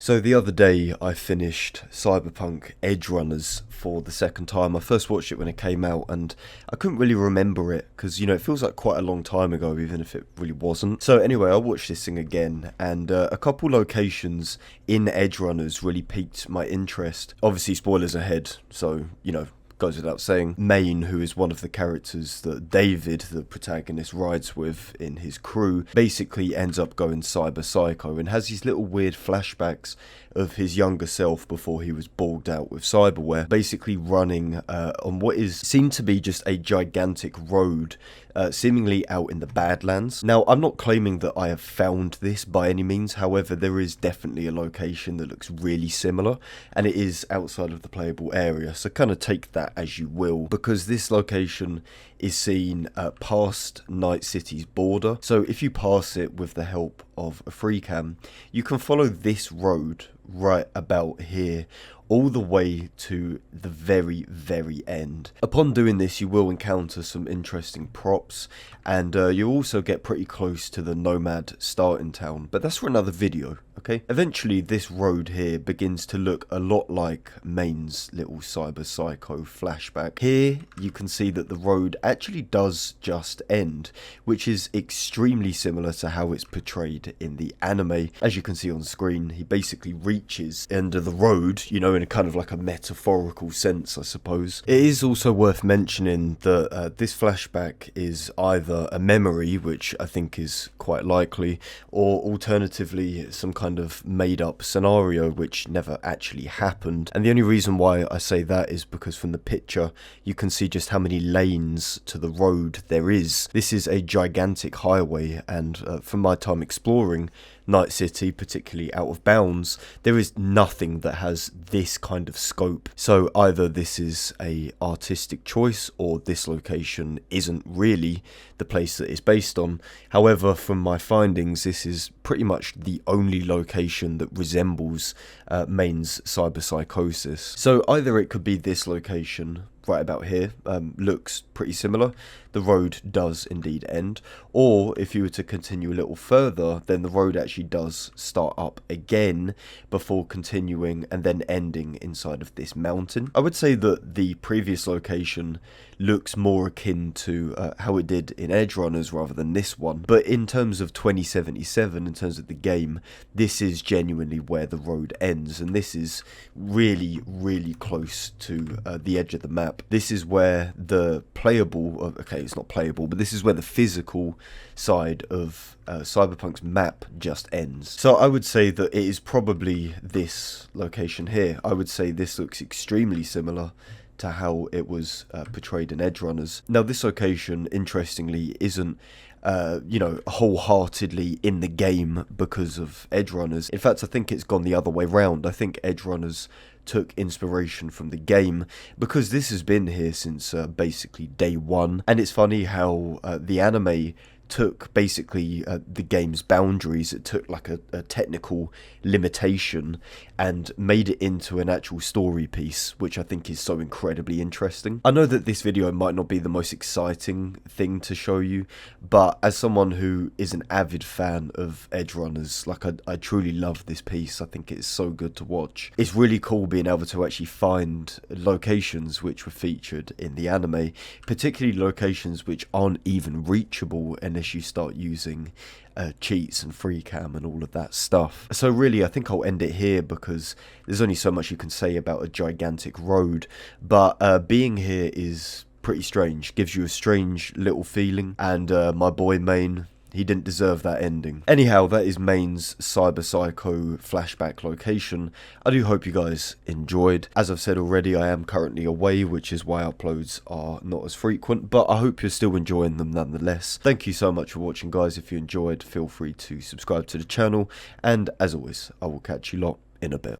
So the other day I finished Cyberpunk Edgerunners for the second time. I first watched it when it came out and I couldn't really remember it because, it feels like quite a long time ago even if it really wasn't. So anyway, I watched this thing again and a couple locations in Edgerunners really piqued my interest. Obviously spoilers ahead, so, goes without saying. Maine, who is one of the characters that David, the protagonist, rides with in his crew, basically ends up going cyber psycho and has these little weird flashbacks of his younger self before he was bogged out with cyberware, basically running on what is seen to be just a gigantic road, seemingly out in the Badlands. Now, I'm not claiming that I have found this by any means, however, there is definitely a location that looks really similar, and it is outside of the playable area, so kind of take that as you will, because this location is seen past Night City's border. So if you pass it with the help of a free cam, you can follow this road right about here all the way to the very, very end. Upon doing this, you will encounter some interesting props, and you'll also get pretty close to the Nomad starting town, but that's for another video, okay? Eventually, this road here begins to look a lot like Maine's little cyber psycho flashback. Here, you can see that the road actually does just end, which is extremely similar to how it's portrayed in the anime. As you can see on screen, he basically reaches end of the road, in a kind of like a metaphorical sense, I suppose. It is also worth mentioning that this flashback is either a memory, which I think is quite likely, or alternatively some kind of made up scenario which never actually happened. And the only reason why I say that is because from the picture you can see just how many lanes to the road there is. This is a gigantic highway, and from my time exploring Night City, particularly Out of Bounds, there is nothing that has this kind of scope. So either this is a artistic choice or this location isn't really the place that it's based on. However, from my findings, this is pretty much the only location that resembles Maine's Cyberpsychosis. So either it could be this location right about here, looks pretty similar. The road does indeed end, or if you were to continue a little further, then the road actually does start up again before continuing and then ending inside of this mountain. I would say that the previous location looks more akin to how it did in Edgerunners rather than this one, but in terms of 2077, in terms of the game, this is genuinely where the road ends, and this is really, really close to the edge of the map. This is where the playable, okay, it's not playable, but this is where the physical side of Cyberpunk's map just ends. So I would say that it is probably this location here. I would say this looks extremely similar to how it was portrayed in Edgerunners. Now, this location, interestingly, isn't wholeheartedly in the game because of Edgerunners. In fact, I think it's gone the other way round. I think Edgerunners took inspiration from the game because this has been here since basically day one. And it's funny how the anime took basically the game's boundaries. It took like a technical limitation and made it into an actual story piece, which I think is so incredibly interesting. I know that this video might not be the most exciting thing to show you, but as someone who is an avid fan of Edgerunners, like I truly love this piece. I think it's so good to watch. It's really cool being able to actually find locations which were featured in the anime, particularly locations which aren't even reachable unless you start using cheats and free cam and all of that stuff. So really, I think I'll end it here because there's only so much you can say about a gigantic road, but being here is pretty strange, gives you a strange little feeling, and my boy Maine, he didn't deserve that ending. Anyhow, that is Maine's Cyber Psycho flashback location. I do hope you guys enjoyed. As I've said already, I am currently away, which is why uploads are not as frequent, but I hope you're still enjoying them nonetheless. Thank you so much for watching, guys. If you enjoyed, feel free to subscribe to the channel, and as always, I will catch you lot in a bit.